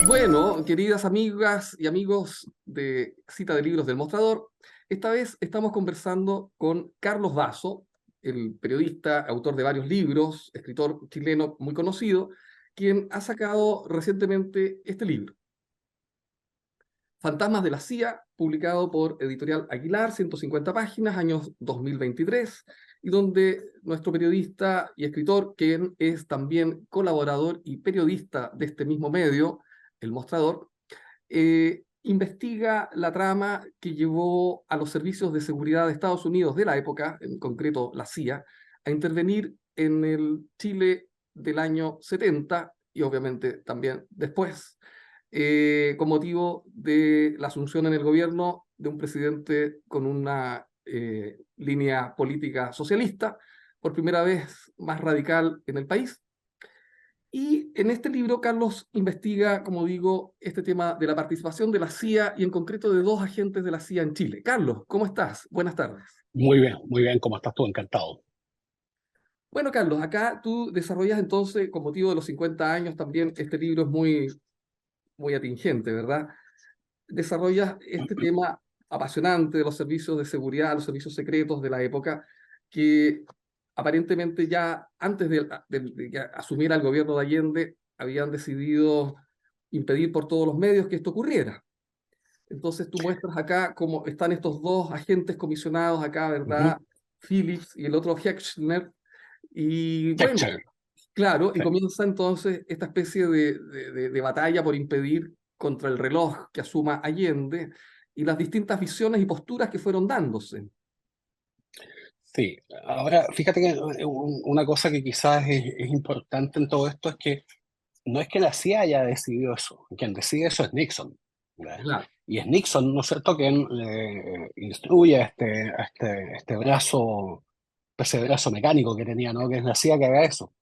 Bueno, queridas amigas y amigos de Cita de Libros del Mostrador, esta vez estamos conversando con Carlos Basso, el periodista, autor de varios libros, escritor chileno muy conocido, quien ha sacado recientemente este libro, Fantasmas de la CIA, publicado por Editorial Aguilar, 150 páginas, años 2023, y donde nuestro periodista y escritor, quien es también colaborador y periodista de este mismo medio, El Mostrador, investiga la trama que llevó a los servicios de seguridad de Estados Unidos de la época, en concreto la CIA, a intervenir en el Chile del año 70 y obviamente también después, con motivo de la asunción en el gobierno de un presidente con una línea política socialista, por primera vez más radical en el país. Y en este libro, Carlos investiga, como digo, este tema de la participación de la CIA y en concreto de dos agentes de la CIA en Chile. Carlos, ¿cómo estás? Buenas tardes. Muy bien, ¿cómo estás tú? Encantado. Bueno, Carlos, acá tú desarrollas entonces, con motivo de los 50 años, también este libro es muy atingente, ¿verdad? Desarrollas este tema apasionante de los servicios de seguridad, los servicios secretos de la época, que aparentemente ya antes de que asumiera el gobierno de Allende, habían decidido impedir por todos los medios que esto ocurriera. Entonces tú muestras acá cómo están estos dos agentes comisionados acá, Ujú. ¿verdad? Phillips y el otro Heckscher. Y bueno, Texture. claro, y Sí. comienza entonces esta especie de batalla por impedir contra el reloj que asuma Allende y las distintas visiones y posturas que fueron dándose. Sí. Ahora, fíjate que una cosa que quizás es importante en todo esto es que no es que la CIA haya decidido eso. Quien decide eso es Nixon, ¿verdad? Claro. Y es Nixon, ¿no es cierto?, quien instruye a este brazo, ese brazo mecánico que tenía, ¿no?, que es la CIA, que haga eso.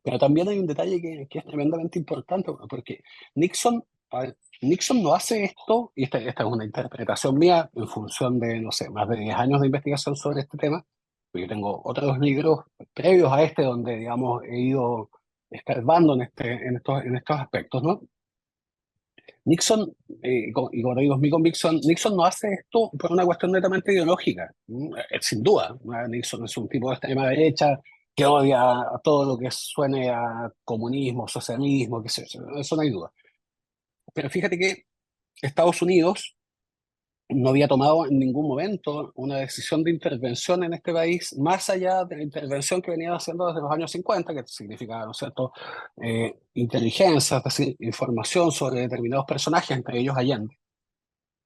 Pero también hay un detalle que es tremendamente importante, porque Nixon, a ver, Nixon no hace esto, y esta es una interpretación mía en función de, no sé, más de 10 años de investigación sobre este tema, porque yo tengo otros libros previos a este donde, digamos, he ido escarbando en estos aspectos, ¿no? Nixon, y como te digo, es mi convicción, Nixon no hace esto por una cuestión netamente ideológica, sin duda. ¿No? Nixon es un tipo de extrema derecha que odia a todo lo que suene a comunismo, socialismo, qué sé yo, eso no hay duda. Pero fíjate que Estados Unidos no había tomado en ningún momento una decisión de intervención en este país, más allá de la intervención que venía haciendo desde los años 50, que significaba, ¿no es cierto?, inteligencia, es decir, información sobre determinados personajes, entre ellos Allende.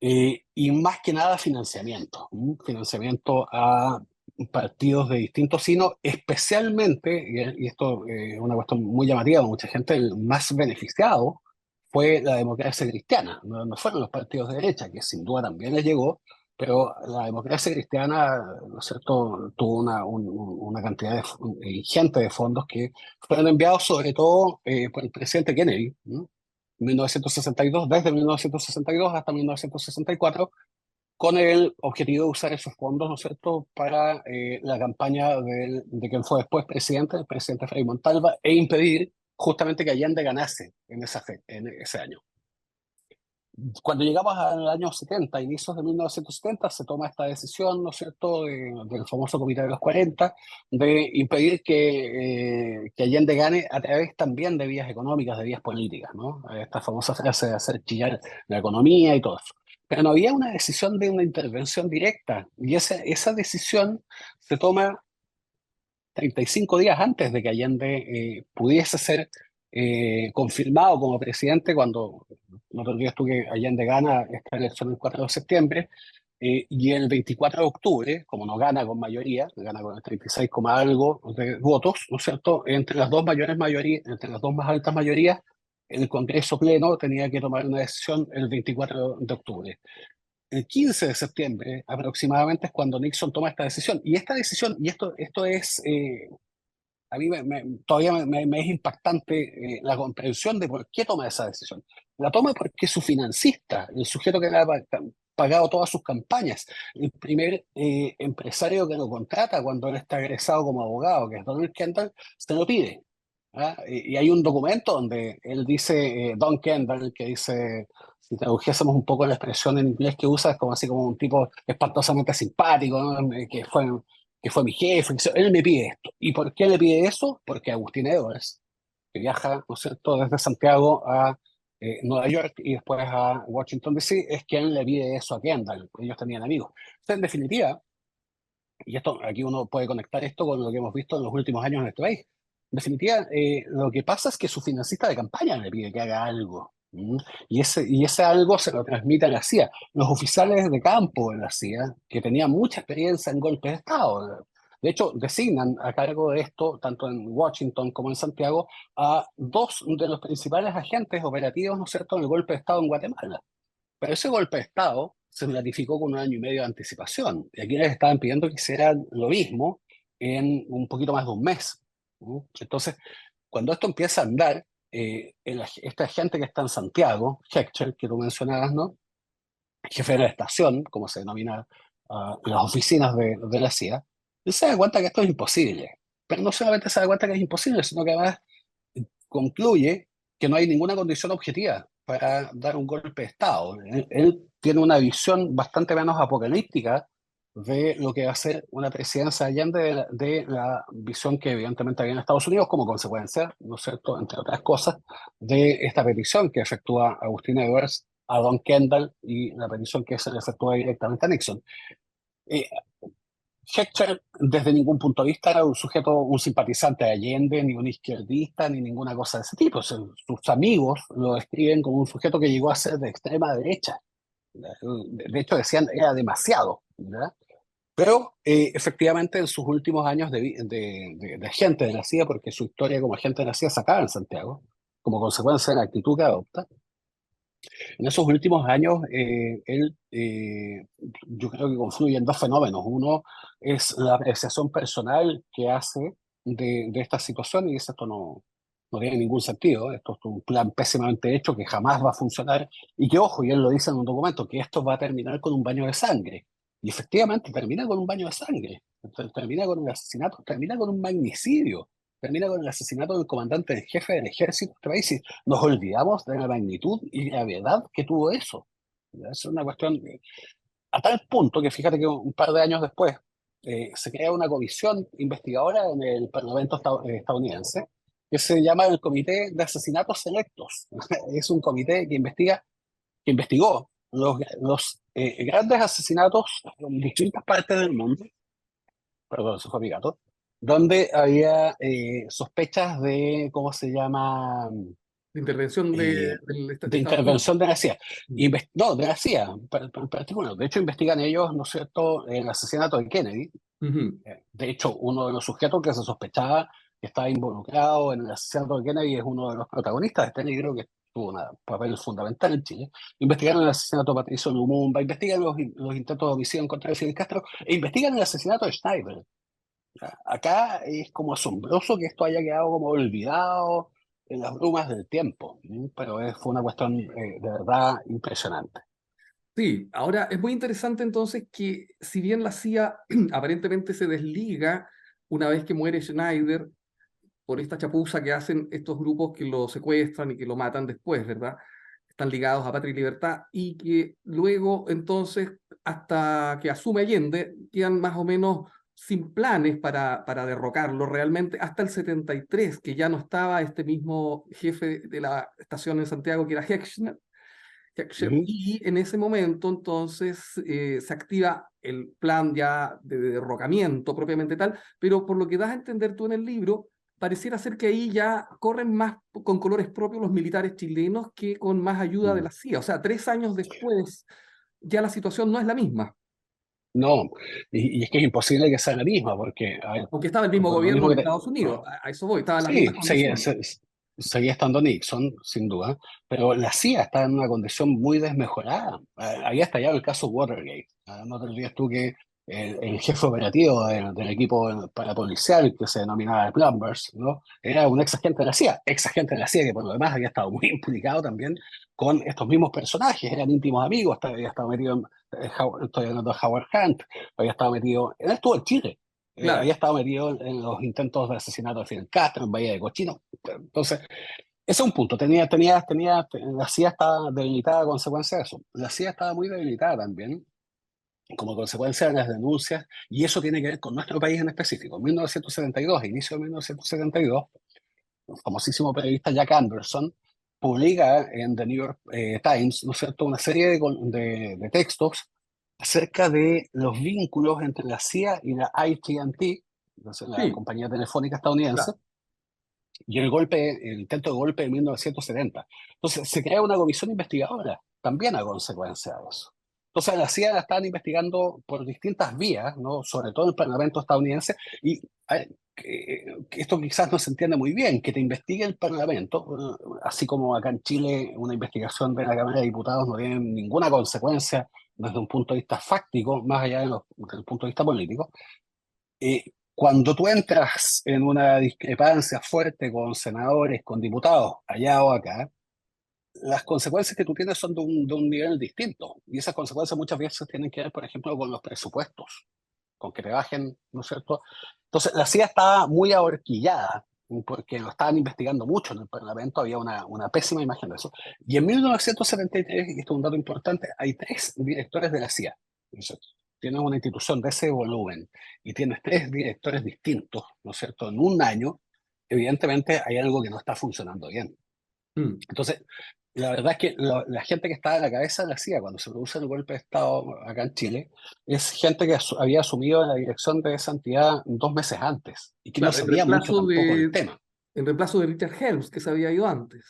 Y más que nada financiamiento, financiamiento a partidos de distintos signos, especialmente, y esto es una cuestión muy llamativa, mucha gente, el más beneficiado fue la democracia cristiana, no fueron los partidos de derecha, que sin duda también les llegó, pero la democracia cristiana, ¿no es cierto?, tuvo una cantidad ingente de fondos que fueron enviados sobre todo por el presidente Kennedy, ¿no? 1962, desde 1962 hasta 1964, con el objetivo de usar esos fondos, ¿no es cierto?, para la campaña de quien fue después presidente, el presidente Frei Montalva, e impedir justamente que Allende ganase en ese año. Cuando llegamos al año 70, inicios de 1970, se toma esta decisión, ¿no es cierto?, del famoso Comité de los 40, de impedir que Allende gane a través también de vías económicas, de vías políticas, ¿no? Esta famosa frase de hacer chillar la economía y todo eso. Pero no había una decisión de una intervención directa, y esa decisión se toma 35 días antes de que Allende pudiese ser confirmado como presidente, cuando no te olvides tú que Allende gana esta elección el 4 de septiembre, y el 24 de octubre, como no gana con mayoría, gana con el 36, algo de votos, ¿no es cierto?, entre las dos mayores mayorías, entre las dos más altas mayorías, el Congreso Pleno tenía que tomar una decisión el 24 de octubre. El 15 de septiembre aproximadamente es cuando Nixon toma esta decisión. Y esta decisión, y esto es, a mí todavía me es impactante la comprensión de por qué toma esa decisión. La toma porque su financista, el sujeto que le ha pagado todas sus campañas, el primer empresario que lo contrata cuando él está egresado como abogado, que es Donald Kendall, se lo pide. ¿ah? Y hay un documento donde él dice, Don Kendall, que dice, si tradujésemos un poco la expresión en inglés que usa, es como así como un tipo espantosamente simpático, ¿no? Que fue mi jefe. Él me pide esto. ¿Y por qué le pide eso? Porque Agustín Edwards, que viaja, ¿no es cierto?, desde Santiago a Nueva York y después a Washington, D.C., es quien le pide eso a Kendall. Ellos tenían amigos. Entonces, en definitiva, y esto, aquí uno puede conectar esto con lo que hemos visto en los últimos años en este país. En definitiva, lo que pasa es que su financista de campaña le pide que haga algo. ¿Mm? Y ese algo se lo transmite a la CIA. Los oficiales de campo de la CIA, que tenían mucha experiencia en golpes de Estado, de hecho, designan a cargo de esto, tanto en Washington como en Santiago, a dos de los principales agentes operativos, ¿no es cierto?, en el golpe de Estado en Guatemala. Pero ese golpe de Estado se planificó con un año y medio de anticipación. Y aquí les estaban pidiendo que hicieran lo mismo en un poquito más de un mes. ¿No? Entonces, cuando esto empieza a andar, esta gente que está en Santiago, Heckscher, que tú mencionabas, ¿no? Jefe de la estación, como se denomina las oficinas de la CIA, él se da cuenta que esto es imposible. Pero no solamente se da cuenta que es imposible, sino que además concluye que no hay ninguna condición objetiva para dar un golpe de Estado. Él tiene una visión bastante menos apocalíptica de lo que va a ser una presidencia de Allende, de la visión que evidentemente había en Estados Unidos como consecuencia, ¿no es cierto?, entre otras cosas, de esta petición que efectúa Agustín Edwards a Don Kendall y la petición que se le efectúa directamente a Nixon. Eh, Heckscher, desde ningún punto de vista, era un sujeto, un simpatizante de Allende, ni un izquierdista, ni ninguna cosa de ese tipo. Sus amigos lo describen como un sujeto que llegó a ser de extrema derecha. De hecho, decían era demasiado, ¿verdad? Pero efectivamente en sus últimos años de agente de la CIA, porque su historia como agente de la CIA se acaba en Santiago, como consecuencia de la actitud que adopta, en esos últimos años, yo creo que confluyen dos fenómenos. Uno es la apreciación personal que hace de esta situación y dice esto no tiene ningún sentido, esto es un plan pésimamente hecho que jamás va a funcionar y que, ojo, y él lo dice en un documento, que esto va a terminar con un baño de sangre. Y efectivamente termina con un baño de sangre, termina con un asesinato, termina con un magnicidio, termina con el asesinato del comandante en jefe del ejército de este país. Y nos olvidamos de la magnitud y gravedad que tuvo eso. ¿Ya? Es una cuestión a tal punto que fíjate que un par de años después se crea una comisión investigadora en el Parlamento estadounidense que se llama el Comité de Asesinatos Selectos. Es un comité que investigó los grandes asesinatos en distintas partes del mundo, perdón, eso fue mi gato, donde había sospechas de, ¿cómo se llama?, La intervención eh, de de Estados Unidos. intervención de la CIA. Mm. No, de la CIA en particular. De hecho, investigan ellos, ¿no es cierto?, el asesinato de Kennedy. Ujú. De hecho, uno de los sujetos que se sospechaba que estaba involucrado en el asesinato de Kennedy es uno de los protagonistas de este libro que tuvo un papel fundamental en Chile. Investigaron el asesinato de Patricio Lumumba, investigan los intentos de homicidio en contra de Fidel Castro e investigan el asesinato de Schneider. Acá es como asombroso que esto haya quedado como olvidado en las brumas del tiempo, ¿sí? Pero fue una cuestión de verdad impresionante. Sí, ahora es muy interesante entonces que si bien la CIA aparentemente se desliga una vez que muere Schneider por esta chapuza que hacen estos grupos que lo secuestran y que lo matan después, ¿verdad? Están ligados a Patria y Libertad y que luego entonces hasta que asume Allende quedan más o menos sin planes para derrocarlo realmente hasta el 73, que ya no estaba este mismo jefe de la estación en Santiago que era Heckscher, Ujú. y en ese momento entonces se activa el plan ya de derrocamiento propiamente tal, pero por lo que das a entender tú en el libro, pareciera ser que ahí ya corren más con colores propios los militares chilenos que con más ayuda de Mm. la CIA. O sea, 3 años después ya la situación no es la misma, No, y es que es imposible que sea la misma, porque, a ver, aunque estaba el mismo por lo gobierno mismo en que Estados Unidos, a eso voy, estaban las mismas sí, condiciones. seguía estando Nixon, sin duda, pero la CIA está en una condición muy desmejorada. Había estallado el caso Watergate. No te olvides tú que el jefe operativo del equipo parapolicial, que se denominaba Plumbers, ¿no? Era un ex agente de la CIA, ex agente de la CIA que por lo demás había estado muy implicado también con estos mismos personajes, eran íntimos amigos, había estado metido estoy hablando de Howard Hunt, había estado metido, él estuvo en Chile. Claro. había estado metido en los intentos de asesinato de Fidel Castro, en Bahía de Cochino. Entonces, ese es un punto. La CIA estaba debilitada a consecuencia de eso. La CIA estaba muy debilitada también como consecuencia de las denuncias, y eso tiene que ver con nuestro país en específico. En 1972, inicio de 1972, el famosísimo periodista Jack Anderson publica en The New York Times, ¿no es cierto?, una serie de textos acerca de los vínculos entre la CIA y la AT&T, entonces la Sí, compañía telefónica estadounidense, claro. y el intento de golpe de 1970. Entonces, se crea una comisión investigadora, también a consecuencia de eso. Entonces, la CIA la estaban investigando por distintas vías, ¿no? Sobre todo el Parlamento estadounidense, y que esto quizás no se entiende muy bien, que te investigue el Parlamento, así como acá en Chile una investigación de la Cámara de Diputados no tiene ninguna consecuencia desde un punto de vista fáctico, más allá del punto de vista político. Cuando tú entras en una discrepancia fuerte con senadores, con diputados, allá o acá, las consecuencias que tú tienes son de un nivel distinto. Y esas consecuencias muchas veces tienen que ver, por ejemplo, con los presupuestos, con que te bajen, ¿no es cierto? Entonces, la CIA estaba muy ahorquillada porque lo estaban investigando mucho en el Parlamento, había una pésima imagen de eso. Y en 1973, y esto es un dato importante, hay 3 directores de la CIA. Entonces, tienes una institución de ese volumen y tienes 3 directores distintos, ¿no es cierto?, en un año, evidentemente hay algo que no está funcionando bien. Mm. Entonces, la verdad es que la gente que estaba a la cabeza de la CIA cuando se produce el golpe de Estado acá en Chile es gente que había asumido la dirección de esa entidad 2 meses antes y que no Claro, sabía mucho tampoco del tema. en reemplazo de Richard Helms, que se había ido antes.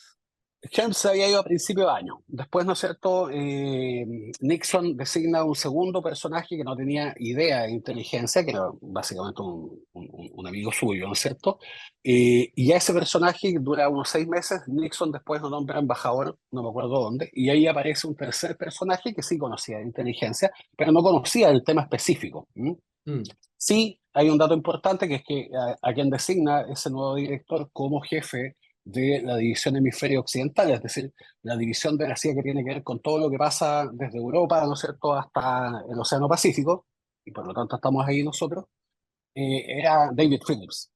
Helms se había ido a principio de año. Después, ¿no es cierto? Nixon designa un segundo personaje que no tenía idea de inteligencia, que era básicamente un amigo suyo, ¿no es cierto? Y a ese personaje dura unos 6 meses. Nixon después lo nombra embajador, no me acuerdo dónde, y ahí aparece un tercer personaje que sí conocía de inteligencia, pero no conocía el tema específico. Mm. Sí, hay un dato importante que es que a quien designa ese nuevo director como jefe de la división hemisferio occidental, es decir, la división de la CIA que tiene que ver con todo lo que pasa desde Europa, ¿no es cierto?, hasta el Océano Pacífico, y por lo tanto estamos ahí nosotros, era David Phillips.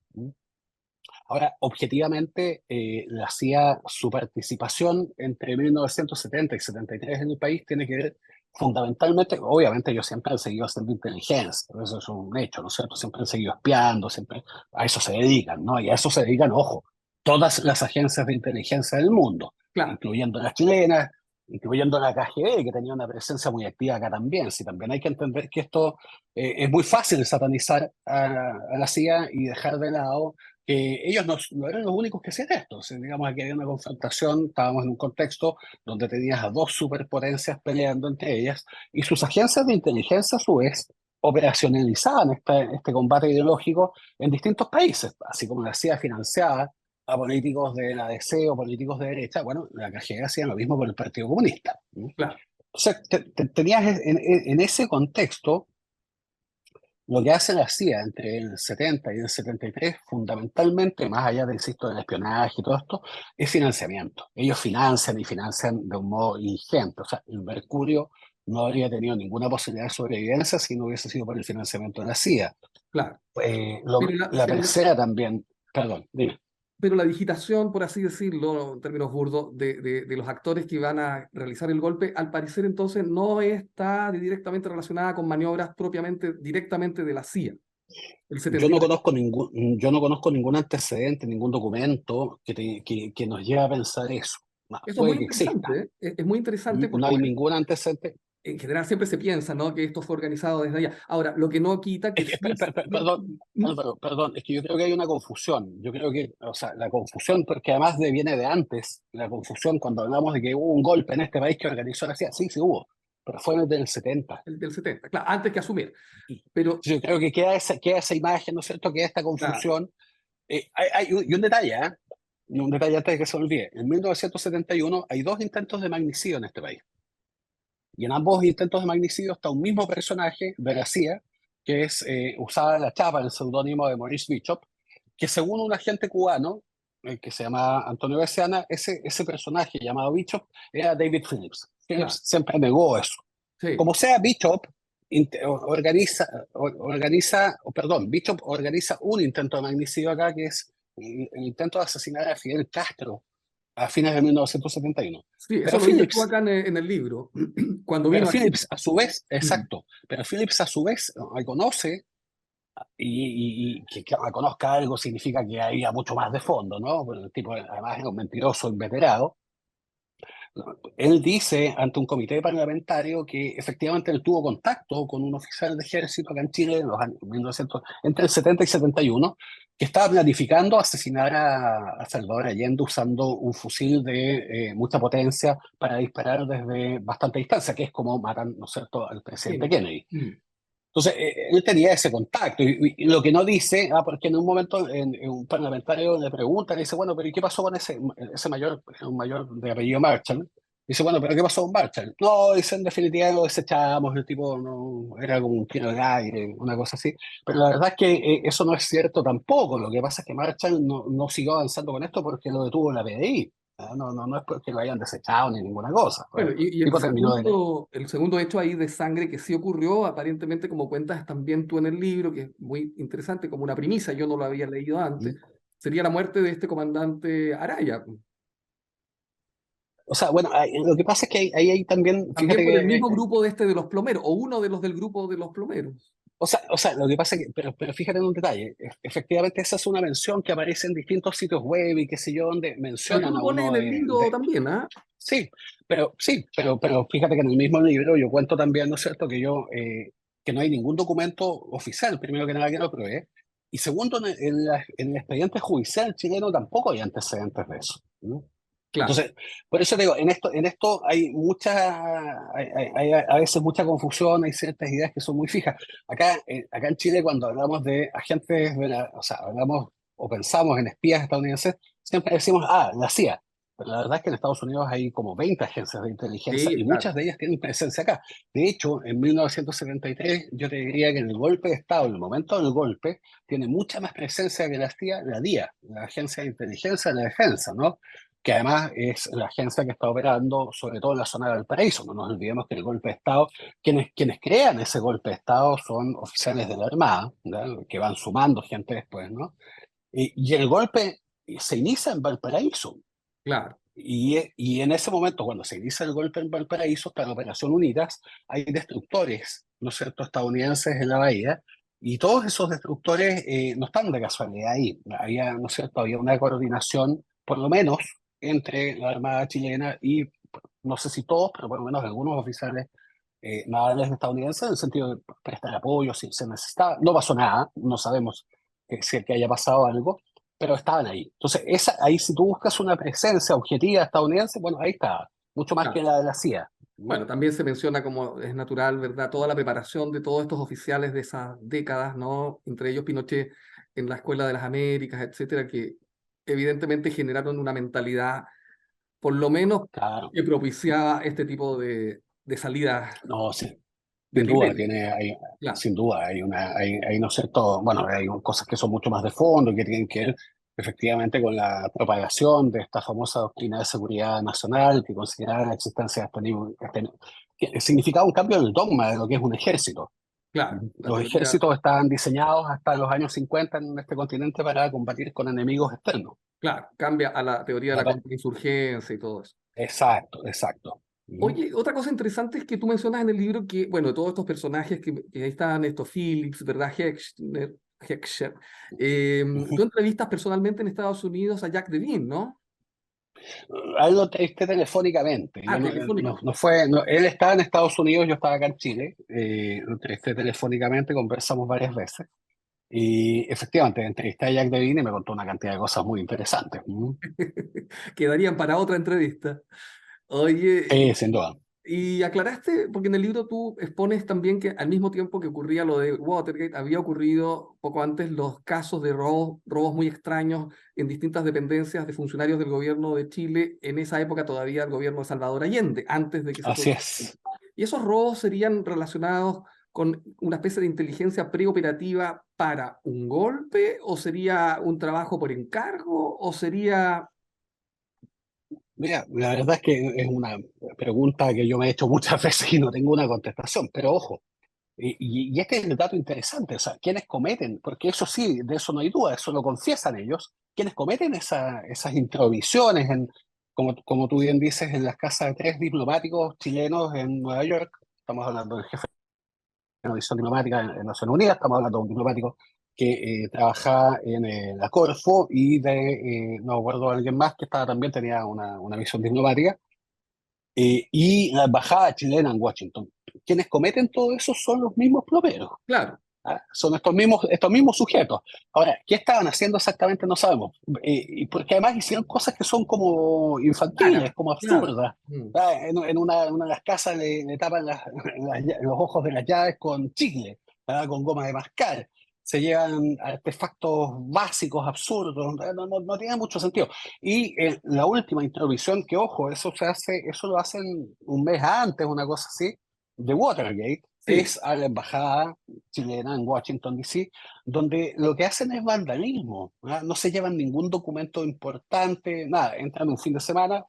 Ahora, objetivamente, la CIA, su participación entre 1970 y 73 en el país tiene que ver fundamentalmente, obviamente ellos siempre han seguido haciendo inteligencia, eso es un hecho, ¿no es cierto? Siempre han seguido espiando, siempre a eso se dedican, ¿no? Y a eso se dedican, ojo, todas las agencias de inteligencia del mundo, Claro. incluyendo las chilenas, incluyendo la KGB, que tenía una presencia muy activa acá también. Sí, también hay que entender que esto es muy fácil satanizar a la CIA y dejar de lado que ellos no eran los únicos que hacían esto. O sea, digamos, aquí había una confrontación, estábamos en un contexto donde tenías a 2 superpotencias peleando entre ellas y sus agencias de inteligencia a su vez operacionalizaban este combate ideológico en distintos países, así como la CIA financiada a políticos de la DC o políticos de derecha. Bueno, la KGB hacía lo mismo con el Partido Comunista. Claro. O sea, tenías en ese contexto lo que hace la CIA entre el 70 y el 73, fundamentalmente, más allá del insisto, del espionaje y todo esto, es financiamiento. Ellos financian y financian de un modo ingente. O sea, el Mercurio no habría tenido ninguna posibilidad de sobrevivencia si no hubiese sido por el financiamiento de la CIA. Claro. Eh, Pero lo- la, la pero la- tercera también, perdón, dime. pero la digitación, por así decirlo, en términos burdos, de los actores que van a realizar el golpe, al parecer entonces no está directamente relacionada con maniobras propiamente, directamente de la CIA. El Yo no 73. conozco ningún antecedente, ningún documento que nos lleve a pensar eso. Eso es muy Puede que exista. interesante, ¿eh? Es muy interesante porque, No hay bueno, ningún antecedente. en general siempre se piensa, ¿no?, que esto fue organizado desde allá. Ahora, lo que no quita que sí. Perdón, ¿Mm? Álvaro, perdón, es que yo creo que hay una confusión. Yo creo que, o sea, la confusión, porque además viene de antes, la confusión cuando hablamos de que hubo un golpe en este país que organizó la CIA, sí, sí hubo, pero fue desde el 70. El del 70, claro, antes que asumir. Y Pero, yo creo que queda esa imagen, ¿no es cierto?, queda esta claro, confusión. Y un detalle, ¿eh? Y un detalle antes de que se me olvide. En 1971 hay 2 intentos de magnicidio en este país. Y en ambos intentos de magnicidio está un mismo personaje de la CIA, que usaba la chapa, el seudónimo de Maurice Bishop, que según un agente cubano, que se llama Antonio Besiana, ese personaje llamado Bishop era David Phillips. claro, Phillips siempre negó eso. sí, Como sea, Bishop Bishop organiza un intento de magnicidio acá, que es el intento de asesinar a Fidel Castro a fines de 1971. Sí, eso Pero lo dices tú Phillips, acá en el libro, cuando pero vino a Chile. Phillips a su vez, exacto, pero Phillips a su vez reconoce y que reconozca algo significa que había mucho más de fondo, ¿no? Bueno, el tipo además era un mentiroso inveterado. Él dice ante un comité parlamentario que efectivamente él tuvo contacto con un oficial de ejército acá en Chile en los años 1900, entre el 70 y 71, que estaba planificando asesinar a Salvador Allende usando un fusil de mucha potencia para disparar desde bastante distancia, que es como matan, ¿no es cierto?, al presidente Kennedy. Kennedy. Entonces, él tenía ese contacto y lo que no dice, porque en un momento un parlamentario le pregunta, le dice, bueno, pero ¿y qué pasó con ese mayor, un mayor de apellido Marshall? Dice, bueno, pero ¿qué pasó con Marshall? No, dice, en definitiva lo desechamos, el tipo no, era como un tiro de aire, una cosa así. Pero la verdad es que eso no es cierto tampoco. Lo que pasa es que Marshall no siguió avanzando con esto porque lo detuvo la PDI. No es porque lo hayan desechado ni ninguna cosa. Bueno, y El tipo terminó de... el segundo hecho ahí de sangre que sí ocurrió, aparentemente como cuentas también tú en el libro, que es muy interesante, como una primicia, yo no lo había leído antes, sería la muerte de este comandante Araya. O sea, bueno, lo que pasa es que ahí hay también, También fíjate por el que, mismo grupo de este de los plomeros, o uno de los del grupo de los plomeros. lo que pasa es que, pero fíjate en un detalle, efectivamente esa es una mención que aparece en distintos sitios web y qué sé yo, donde Pero tú mencionan lo a pones uno en el libro de también, ¿ah? pero fíjate que en el mismo libro yo cuento también, ¿no es cierto?, que no hay ningún documento oficial, primero que nada, que lo pruebe, y segundo, en el expediente judicial chileno tampoco hay antecedentes de eso, ¿no? Claro. Entonces, por eso te digo, en esto hay hay a veces mucha confusión, hay ciertas ideas que son muy fijas. Acá en Chile, cuando hablamos de agentes, o sea, hablamos o pensamos en espías estadounidenses, siempre decimos, la CIA. Pero la verdad es que en Estados Unidos hay como 20 agencias de inteligencia Sí, y claro. muchas de ellas tienen presencia acá. De hecho, en 1973, yo te diría que en el golpe de Estado, en el momento del golpe, tiene mucha más presencia que la CIA, la DIA, la Agencia de Inteligencia de la Defensa, ¿no? Que además es la agencia que está operando sobre todo en la zona de Valparaíso. No nos olvidemos que el golpe de Estado, quienes crean ese golpe de Estado son oficiales de la Armada, ¿no?, que van sumando gente después, ¿no? Y el golpe se inicia en Valparaíso. Claro. Y en ese momento, cuando se inicia el golpe en Valparaíso, está en Operación Unidas, hay destructores, ¿no es cierto?, estadounidenses en la bahía, y todos esos destructores no están de casualidad ahí. Había, ¿no es cierto?, había una coordinación, por lo menos, entre la Armada chilena y, no sé si todos, pero por lo menos algunos oficiales navales estadounidenses, en el sentido de prestar apoyo si se necesitaba. No pasó nada, no sabemos que haya pasado algo, pero estaban ahí. Entonces, ahí si tú buscas una presencia objetiva estadounidense, bueno, ahí está, mucho más que Claro. la de la CIA. Bueno, también se menciona como es natural, ¿verdad? Toda la preparación de todos estos oficiales de esas décadas, ¿no? Entre ellos Pinochet en la Escuela de las Américas, etcétera, que evidentemente generaron una mentalidad, por lo menos, Claro, que propiciaba este tipo de salidas no, sí, de sin duda, privilegio. Claro, sin duda, hay, no sé, todo, bueno, hay cosas que son mucho más de fondo, que tienen que ver efectivamente con la propagación de esta famosa doctrina de seguridad nacional, que consideraba la existencia de que significaba un cambio en el dogma de lo que es un ejército. claro, la Los teoría, ejércitos estaban diseñados hasta los años 50 en este continente para combatir con enemigos externos. claro, cambia a la teoría de La la pe- contrainsurgencia y todo eso. Exacto, exacto. Ujú. Oye, otra cosa interesante es que tú mencionas en el libro que, bueno, todos estos personajes que ahí están, estos Phillips, ¿verdad? Heckscher. Tú entrevistas personalmente en Estados Unidos a Jack Devine, ¿no? A él lo entrevisté telefónicamente. Ah, telefónicamente. Él estaba en Estados Unidos, yo estaba acá en Chile. Lo entrevisté telefónicamente, conversamos varias veces. Y efectivamente, entrevisté a Jack Devine y me contó una cantidad de cosas muy interesantes. Ujú. Quedarían para otra entrevista. Oye, Sí, sin duda. y aclaraste, porque en el libro tú expones también que al mismo tiempo que ocurría lo de Watergate, había ocurrido poco antes los casos de robos muy extraños en distintas dependencias de funcionarios del gobierno de Chile, en esa época todavía el gobierno de Salvador Allende, antes de que se Así produjera. es. ¿Y esos robos serían relacionados con una especie de inteligencia preoperativa para un golpe? ¿O sería un trabajo por encargo? ¿O sería... Mira, la verdad es que es una pregunta que yo me he hecho muchas veces y no tengo una contestación, pero ojo. Y este es el dato interesante, o sea, quienes cometen, porque eso sí, de eso no hay duda, eso lo confiesan ellos, quienes cometen esas intromisiones, como tú bien dices, en las casas de tres diplomáticos chilenos en Nueva York. Estamos hablando del jefe de la misión diplomática en Naciones Unidas, estamos hablando de un diplomático que trabajaba en la Corfo y no recuerdo alguien más que también tenía una misión diplomática, y la embajada chilena en Washington. Quienes cometen todo eso son los mismos plomeros. Claro, ¿Ah? Son estos mismos sujetos. Ahora, ¿qué estaban haciendo exactamente? No sabemos. Y porque además hicieron cosas que son como infantiles, claro, como claro. absurdas. Mm, ¿Ah? En una de las casas le tapan los ojos de las llaves con chicle, ¿ah? Con goma de mascar. Se llevan artefactos básicos, absurdos, no tiene mucho sentido. Y la última intromisión, que ojo, eso lo hacen un mes antes, una cosa así, de Watergate, sí, es a la embajada chilena en Washington, D.C., donde lo que hacen es vandalismo. ¿Ah? No se llevan ningún documento importante, nada, entran un fin de semana,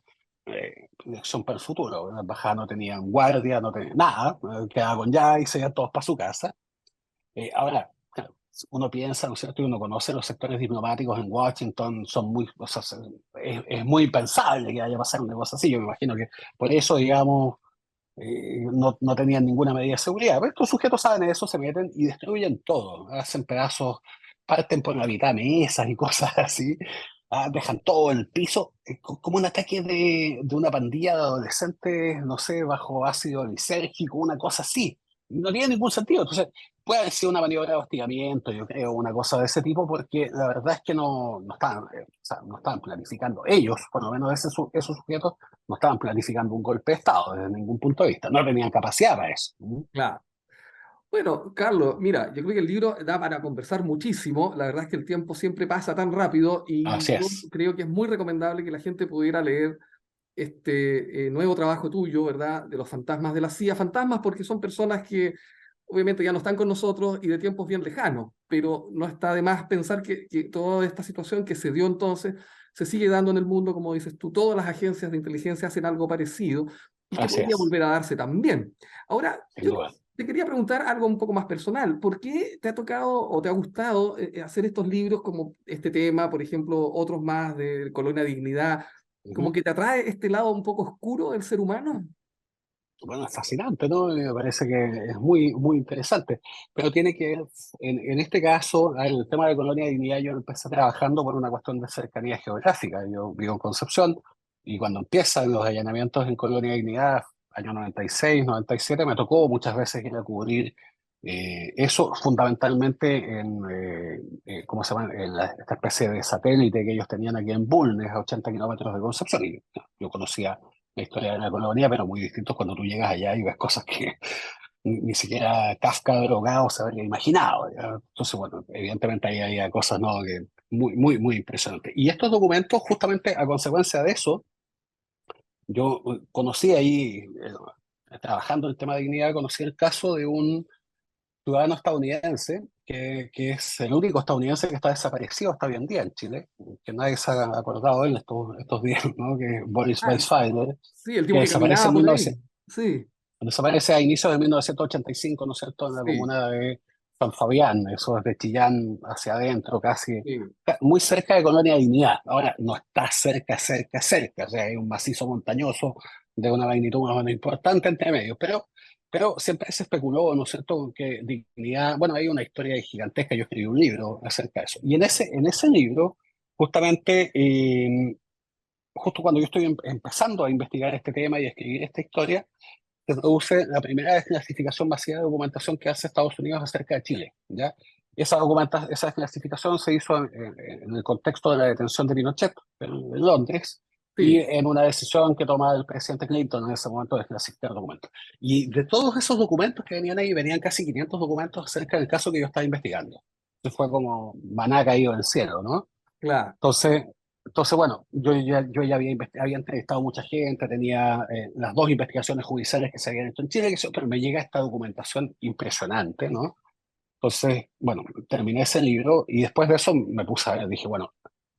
elección para el futuro. La embajada no tenía guardia, no tenía nada, quedaba con llave y se iban todos para su casa. Ahora, claro, uno piensa, ¿no es cierto? Y uno conoce los sectores diplomáticos en Washington, son muy, o sea, es muy impensable que vaya a pasar una cosa así. Yo me imagino que por eso, digamos, no tenían ninguna medida de seguridad. Pero estos sujetos saben eso, se meten y destruyen todo. Hacen pedazos, parten por la mitad mesas y cosas así. Dejan todo el piso, como un ataque de una pandilla de adolescentes, no sé, bajo ácido lisérgico, una cosa así. No tiene ningún sentido. Entonces, puede haber sido una maniobra de hostigamiento, yo creo, una cosa de ese tipo, porque la verdad es que no estaban, o sea, no estaban planificando ellos, por lo menos esos sujetos, no estaban planificando un golpe de Estado desde ningún punto de vista, no tenían capacidad para eso. claro. Bueno, Carlos, mira, yo creo que el libro da para conversar muchísimo. La verdad es que el tiempo siempre pasa tan rápido y Así yo es, creo que es muy recomendable que la gente pudiera leer este nuevo trabajo tuyo, ¿verdad? De los fantasmas de la CIA. Fantasmas porque son personas que obviamente ya no están con nosotros y de tiempos bien lejanos, pero no está de más pensar que toda esta situación que se dio entonces se sigue dando en el mundo, como dices tú, todas las agencias de inteligencia hacen algo parecido y que así podría es, volver a darse también. Ahora, sin duda. te quería preguntar algo un poco más personal. ¿Por qué te ha tocado o te ha gustado hacer estos libros como este tema, por ejemplo, otros más de Colonia Dignidad? ¿Como Ujú. que te atrae este lado un poco oscuro del ser humano? Bueno, es fascinante, ¿no? Me parece que es muy, muy interesante, pero tiene que ver, en este caso, el tema de Colonia de Dignidad, yo empecé trabajando por una cuestión de cercanía geográfica. Yo vivo en Concepción y cuando empiezan los allanamientos en Colonia de Dignidad, año 96, 97, me tocó muchas veces ir a cubrir eso fundamentalmente ¿cómo se llama? Esta especie de satélite que ellos tenían aquí en Bulnes, a 80 kilómetros de Concepción. Y yo conocía la historia de la colonia, pero muy distintos cuando tú llegas allá y ves cosas que ni siquiera Kafka drogado se habría imaginado. ¿Ya? Entonces, bueno, evidentemente ahí había cosas, ¿no? Que muy, muy, muy impresionantes. Y estos documentos, justamente a consecuencia de eso, yo conocí ahí, trabajando en el tema de dignidad, conocí el caso de un ciudadano estadounidense que es el único estadounidense que está desaparecido hasta hoy en día en Chile, que nadie se ha acordado de él estos días, ¿no? Que es Boris Ah, Weisfeiler, sí, el que tipo que caminaba por ahí. Sí, desaparece a inicios de 1985, ¿no es cierto?, en la sí, comuna de San Fabián, eso es de Chillán hacia adentro, casi, sí, muy cerca de Colonia Dignidad. Ahora, no está cerca, cerca, cerca, o sea, hay un macizo montañoso de una magnitud más o menos importante entre medios, pero siempre se especuló, ¿no es cierto?, con que Dignidad, bueno, hay una historia gigantesca, yo escribí un libro acerca de eso, y en ese libro, justamente, justo cuando yo estoy empezando a investigar este tema y a escribir esta historia, se produce la primera desclasificación masiva de documentación que hace Estados Unidos acerca de Chile, ¿ya? Esa desclasificación se hizo en el contexto de la detención de Pinochet en Londres y sí. en una decisión que toma el presidente Clinton en ese momento de desclasificar documentos. Y de todos esos documentos que venían ahí, venían casi 500 documentos acerca del caso que yo estaba investigando. Entonces fue como maná caído del cielo, ¿no? Claro. Entonces, bueno, yo ya había entrevistado a mucha gente, tenía las dos investigaciones judiciales que se habían hecho en Chile, pero me llega esta documentación impresionante, ¿no? Entonces, bueno, terminé ese libro y después de eso me puse a ver, dije, bueno,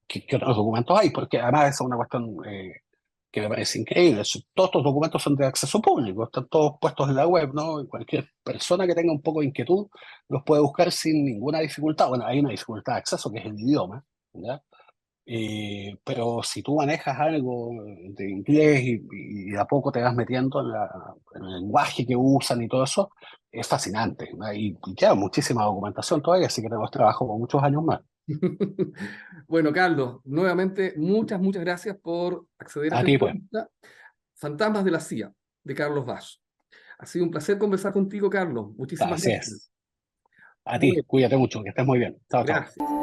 ¿qué otros documentos hay? Porque además es una cuestión que me parece increíble. Todos estos documentos son de acceso público, están todos puestos en la web, ¿no? Y cualquier persona que tenga un poco de inquietud los puede buscar sin ninguna dificultad. Bueno, hay una dificultad de acceso que es el idioma, ¿ya? Pero si tú manejas algo de inglés y de a poco te vas metiendo en el lenguaje que usan y todo eso, es fascinante, ¿no? Y queda muchísima documentación todavía, así que tenemos trabajo por muchos años más. Bueno, Carlos, nuevamente muchas gracias por acceder a A esta ti, pues. entrevista. Fantasmas de la CIA, de Carlos Vaz. Ha sido un placer conversar contigo, Carlos. Muchísimas Así gracias. es. A ti, Bueno, cuídate mucho, que estés muy bien. Chao, chao. gracias.